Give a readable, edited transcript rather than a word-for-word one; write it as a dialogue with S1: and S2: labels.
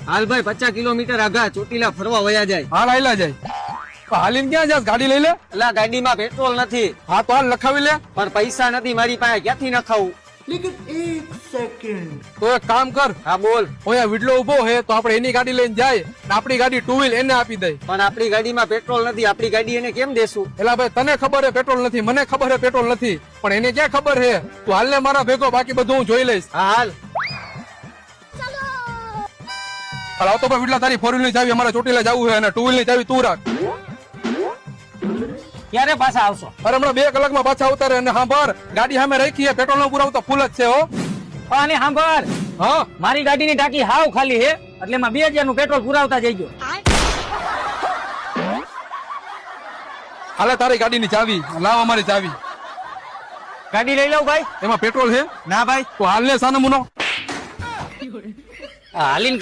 S1: હાલ ભાઈ 50 કિલોમીટર આગા ચોટીલા ફરવા વયા જાય.
S2: હાલ આયલા જાય. હાલીને ક્યાં જાસ? ગાડી લઈ લે.
S1: એટલે ગાડીમાં પેટ્રોલ નથી.
S2: હા તો હાલ લખાવી લે.
S1: પણ પૈસા નથી મારી પાસે, ક્યાંથી નખાવું?
S2: તો એક કામ કર.
S1: હા બોલ.
S2: ઓયા વિડલો ઉભો હે તો આપણે એની ગાડી લઈને જાય ને આપણી ગાડી ટુ વ્હીલ એને આપી દઈ.
S1: પણ આપણી ગાડીમાં પેટ્રોલ નથી, આપણી ગાડી એને કેમ દેશું?
S2: એલા ભાઈ તને ખબર હે પેટ્રોલ નથી, મને ખબર હે પેટ્રોલ નથી, પણ એને ક્યાં ખબર હે? તું હાલ ને મારા ભેગો, બાકી બધું હું જોઈ લઈશ.
S1: હા હાલ.
S2: હાલ આવતો ભાઈ વિડલા, તારી 4 વ્હીલ ની ચાવી અમારે ચોટીલા જવું છે અને 2 વ્હીલ ની ચાવી તું રાખ.
S1: ક્યારે પાછા આવશો?
S2: અરે હમણાં 2 કલાકમાં પાછા ઉતારે. અને હા ભર ગાડી સામે રાખી છે, પેટ્રોલ નો પુરાવો તો ફૂલ જ છે હો.
S1: અને સાંભળ,
S2: હા
S1: મારી ગાડીની ટાંકી હાવ ખાલી હે, એટલે એમાં 2000 નું પેટ્રોલ પુરાવતા જઈજો.
S2: હાલે તારી ગાડીની ચાવી લાવ, અમારી ચાવી.
S1: ગાડી લઈ લઉં ભાઈ?
S2: એમાં પેટ્રોલ છે?
S1: ના ભાઈ.
S2: તો હાલ ને સાનો મુનો
S1: હાલીને